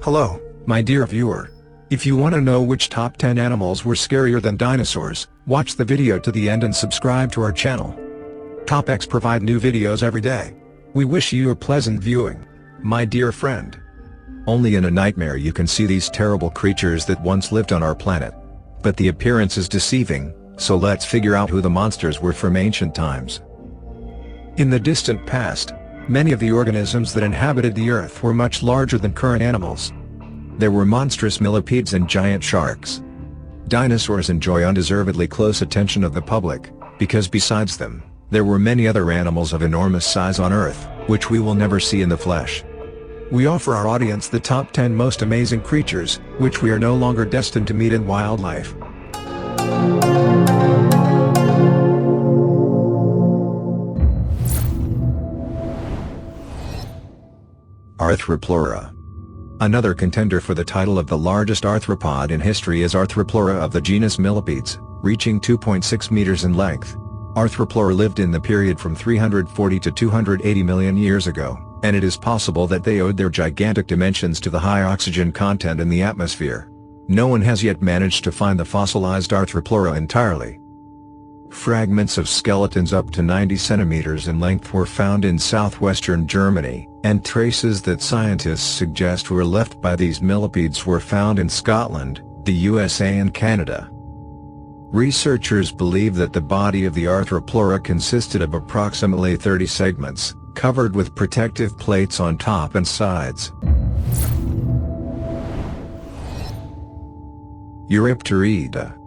Hello, my dear viewer. If you want to know which top 10 animals were scarier than dinosaurs, watch the video to the end and subscribe to our channel. Top X provide new videos every day. We wish you a pleasant viewing, my dear friend. Only in a nightmare you can see these terrible creatures that once lived on our planet. But the appearance is deceiving, so let's figure out who the monsters were from ancient times. In the distant past, many of the organisms that inhabited the earth were much larger than current animals. There were monstrous millipedes and giant sharks. Dinosaurs enjoy undeservedly close attention of the public, because besides them, there were many other animals of enormous size on Earth, which we will never see in the flesh. We offer our audience the top 10 most amazing creatures, which we are no longer destined to meet in wildlife. Arthropleura. Another contender for the title of the largest arthropod in history is Arthropleura of the genus Millipedes, reaching 2.6 meters in length. Arthropleura lived in the period from 340 to 280 million years ago, and it is possible that they owed their gigantic dimensions to the high oxygen content in the atmosphere. No one has yet managed to find the fossilized Arthropleura entirely. Fragments of skeletons up to 90 centimeters in length were found in southwestern Germany, and traces that scientists suggest were left by these millipedes were found in Scotland, the USA and Canada. Researchers believe that the body of the Arthropleura consisted of approximately 30 segments, covered with protective plates on top and sides. Eurypterida.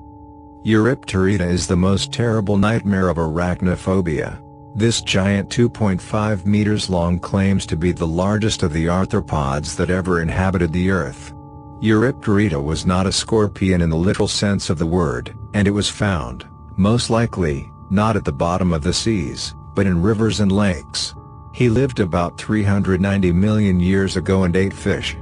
Eurypterida is the most terrible nightmare of arachnophobia. This giant 2.5 meters long claims to be the largest of the arthropods that ever inhabited the earth. Eurypterida was not a scorpion in the literal sense of the word, and it was found, most likely, not at the bottom of the seas, but in rivers and lakes. He lived about 390 million years ago and ate fish.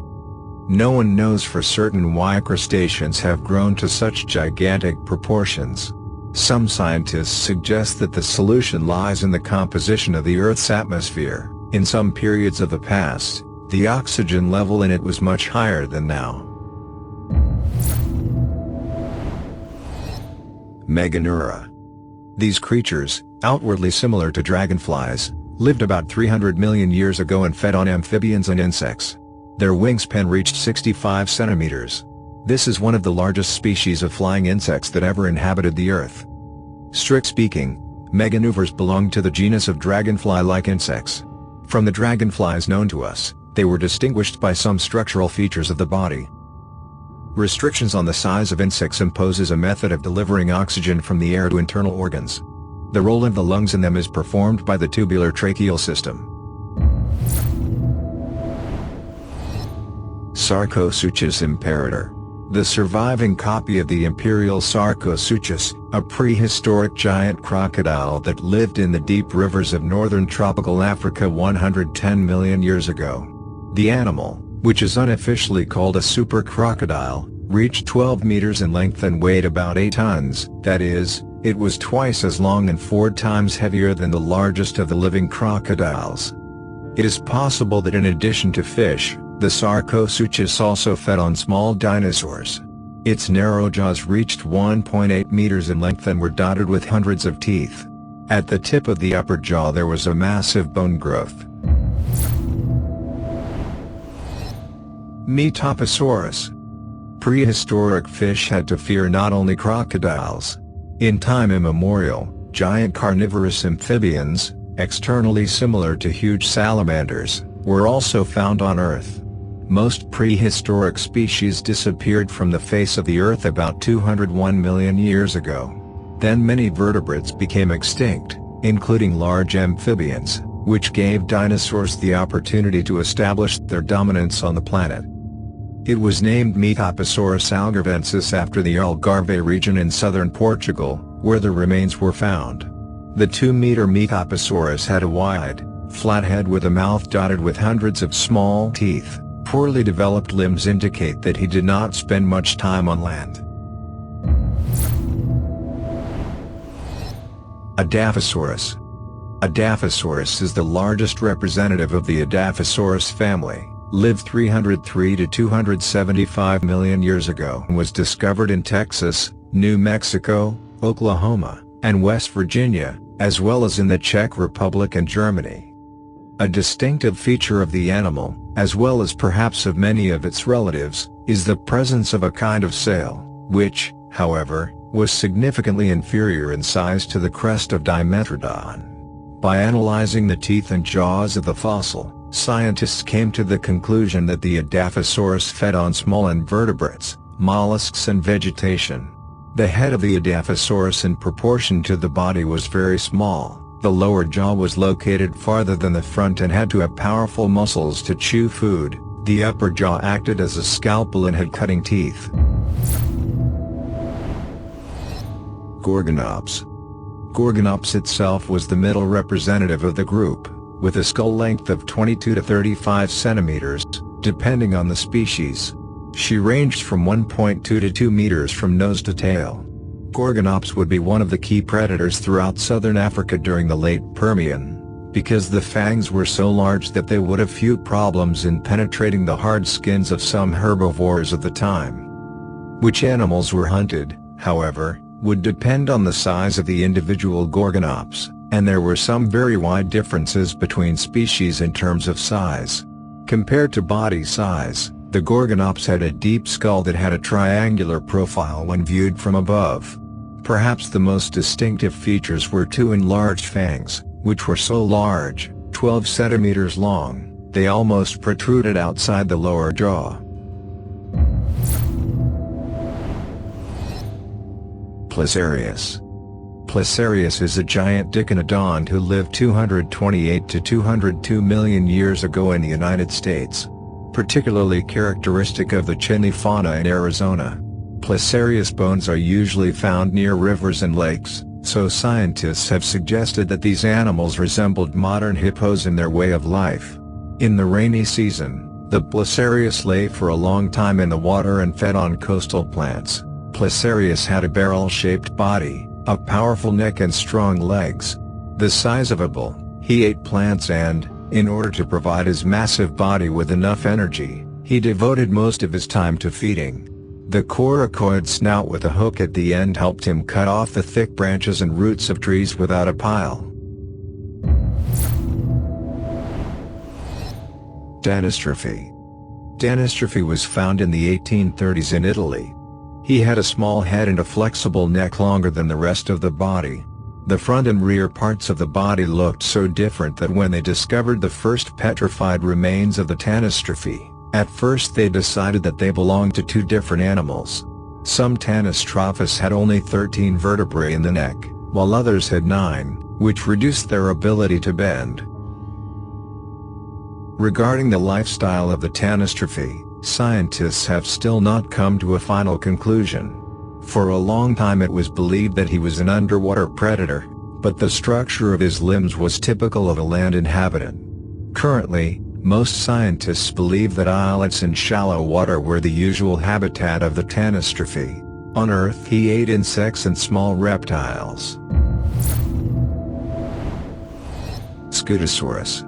No one knows for certain why crustaceans have grown to such gigantic proportions. Some scientists suggest that the solution lies in the composition of the Earth's atmosphere. In some periods of the past, the oxygen level in it was much higher than now. Meganoura. These creatures, outwardly similar to dragonflies, lived about 300 million years ago and fed on amphibians and insects. Their wingspan reached 65 centimeters. This is one of the largest species of flying insects that ever inhabited the Earth. Strict speaking, Meganouras belonged to the genus of dragonfly-like insects. From the dragonflies known to us, they were distinguished by some structural features of the body. Restrictions on the size of insects imposes a method of delivering oxygen from the air to internal organs. The role of the lungs in them is performed by the tubular tracheal system. Sarcosuchus imperator. The surviving copy of the imperial Sarcosuchus, a prehistoric giant crocodile that lived in the deep rivers of northern tropical Africa 110 million years ago. The animal, which is unofficially called a super crocodile, reached 12 meters in length and weighed about 8 tons, that is, it was twice as long and 4 times heavier than the largest of the living crocodiles. It is possible that in addition to fish, the Sarcosuchus also fed on small dinosaurs. Its narrow jaws reached 1.8 meters in length and were dotted with hundreds of teeth. At the tip of the upper jaw there was a massive bone growth. Tapashoras. Prehistoric fish had to fear not only crocodiles. In time immemorial, giant carnivorous amphibians, externally similar to huge salamanders, were also found on Earth. Most prehistoric species disappeared from the face of the Earth about 201 million years ago. Then many vertebrates became extinct, including large amphibians, which gave dinosaurs the opportunity to establish their dominance on the planet. It was named Metaposaurus algarvensis after the Algarve region in southern Portugal, where the remains were found. The 2-meter Metaposaurus had a wide, flat head with a mouth dotted with hundreds of small teeth. Poorly developed limbs indicate that he did not spend much time on land. Adavasaurus. Adavasaurus is the largest representative of the Adavasaurus family, lived 303 to 275 million years ago and was discovered in Texas, New Mexico, Oklahoma, and West Virginia, as well as in the Czech Republic and Germany. A distinctive feature of the animal, as well as perhaps of many of its relatives, is the presence of a kind of sail, which, however, was significantly inferior in size to the crest of Dimetrodon. By analyzing the teeth and jaws of the fossil, scientists came to the conclusion that the Adavasaurus fed on small invertebrates, mollusks and vegetation. The head of the Adavasaurus in proportion to the body was very small, the lower jaw was located farther than the front and had to have powerful muscles to chew food, the upper jaw acted as a scalpel and had cutting teeth. Gorgonops. Gorgonops itself was the middle representative of the group, with a skull length of 22 to 35 centimeters, depending on the species. She ranged from 1.2 to 2 meters from nose to tail. Gorgonops would be one of the key predators throughout southern Africa during the late Permian, because the fangs were so large that they would have few problems in penetrating the hard skins of some herbivores of the time. Which animals were hunted, however, would depend on the size of the individual Gorgonops, and there were some very wide differences between species in terms of size. Compared to body size, the Gorgonops had a deep skull that had a triangular profile when viewed from above. Perhaps the most distinctive features were two enlarged fangs, which were so large, 12 centimeters long, they almost protruded outside the lower jaw. Plis. Plis is a giant dicynodont who lived 228 to 202 million years ago in the United States. Particularly characteristic of the Chinle fauna in Arizona. Plis bones are usually found near rivers and lakes, so scientists have suggested that these animals resembled modern hippos in their way of life. In the rainy season, the Plis lay for a long time in the water and fed on coastal plants. Plis had a barrel-shaped body, a powerful neck and strong legs. The size of a bull, he ate plants and, in order to provide his massive body with enough energy, he devoted most of his time to feeding. The coracoid snout with a hook at the end helped him cut off the thick branches and roots of trees without a pile. Danis Trophy. Danis Trophy was found in the 1830s in Italy. He had a small head and a flexible neck longer than the rest of the body. The front and rear parts of the body looked so different that when they discovered the first petrified remains of the Danis Trophy, at first they decided that they belonged to two different animals. Some Danis Trophus had only 13 vertebrae in the neck, while others had 9, which reduced their ability to bend. Regarding the lifestyle of the Danis Trophy, scientists have still not come to a final conclusion. For a long time it was believed that he was an underwater predator, but the structure of his limbs was typical of a land inhabitant. Currently, most scientists believe that islets in shallow water were the usual habitat of the Danis Trophy. On Earth he ate insects and small reptiles. Scutosaurus.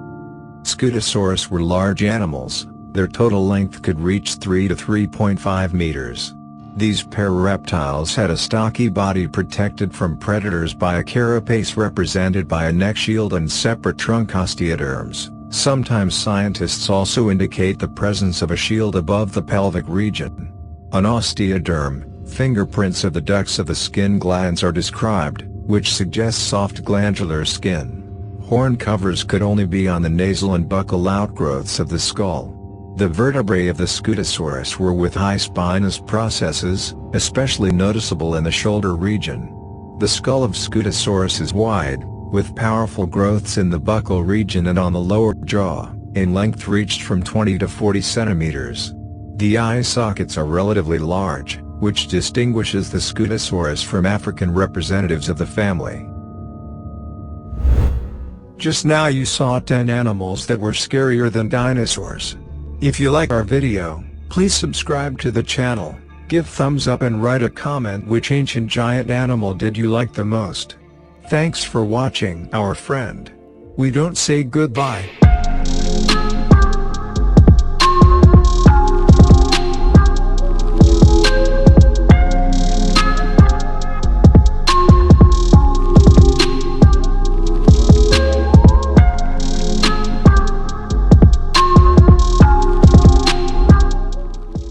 Scutosaurus were large animals. Their total length could reach 3 to 3.5 meters. These parareptiles had a stocky body protected from predators by a carapace represented by a neck shield and separate trunk osteoderms. Sometimes scientists also indicate the presence of a shield above the pelvic region. On osteoderm, fingerprints of the ducts of the skin glands are described, which suggests soft glandular skin. Horn covers could only be on the nasal and buccal outgrowths of the skull. The vertebrae of the Scutosaurus were with high spinous processes, especially noticeable in the shoulder region. The skull of Scutosaurus is wide, with powerful growths in the buccal region and on the lower jaw, in length reached from 20 to 40 centimeters. The eye sockets are relatively large, which distinguishes the Scutosaurus from African representatives of the family. Just now you saw 10 animals that were scarier than dinosaurs. If you like our video, please subscribe to the channel, give thumbs up and write a comment which ancient giant animal did you like the most. Thanks for watching, our friend. We don't say goodbye.